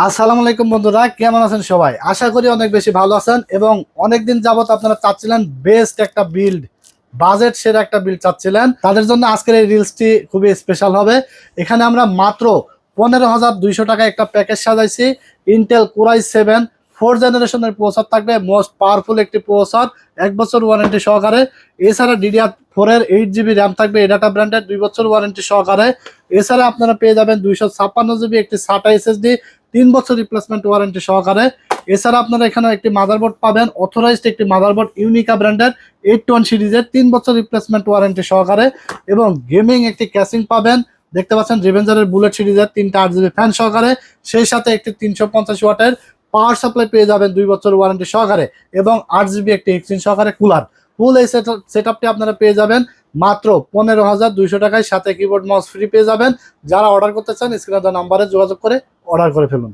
আসসালামু আলাইকুম বন্ধুরা, কেমন আছেন সবাই? আশা করি অনেক বেশি ভালো আছেন এবং অনেকদিন যাবত আপনারা চাচ্ছিলেন বেস্ট একটা বিল্ড, বাজেট সেরা একটা বিল্ড চাচ্ছিলেন। তাদের জন্য আজকের এই রিলসটি খুবই স্পেশাল হবে। এখানে আমরা মাত্র 15,200 টাকায় একটা প্যাকেজ সাজাইছি। ইন্টেল কোর i7 4 জেনারেশনের প্রসেসর থাকবে, মোস্ট পাওয়ারফুল একটি প্রসেসর, 1 বছর ওয়ারেন্টি সহকারে। এছাড়া DDR4 এর 8 GB র্যাম থাকবে, এডাটা ব্র্যান্ডের, 2 বছর ওয়ারেন্টি সহকারে। এছাড়া আপনারা পেয়ে যাবেন 256 GB একটি SATA SSD, 3 বছর রিপ্লেসমেন্ট ওয়ারেন্টি সহকারে। এছাড়া আপনারা এখানে একটি মাদারবোর্ড পাবেন, অথরাইজড একটি মাদারবোর্ড, ইউনিকা ব্র্যান্ডের 81 সিরিজের, 3 বছর রিপ্লেসমেন্ট ওয়ারেন্টি সহকারে। এবং গেমিং একটি ক্যাসিং পাবেন, দেখতে পাচ্ছেন রিভেঞ্জারের বুলেট সিরিজের 3টা 8GB ফ্যান সহকারে। সেই সাথে একটি 350 ওয়াটের পাওয়ার সাপ্লাই পেয়ে যাবেন 2 বছর ওয়ারেন্টি সহকারে, এবং 8GB একটি এক্সচেঞ্জ সহকারে কুলার। ফুল এই সেটআপটি আপনারা পেয়ে যাবেন মাত্র 15,200 টাকায়, সাথে কিবোর্ড মাউস ফ্রি পেয়ে যাবেন। যারা অর্ডার করতে চান স্ক্রিনে দেওয়া নাম্বারে যোগাযোগ করে অর্ডার করে ফেলুন।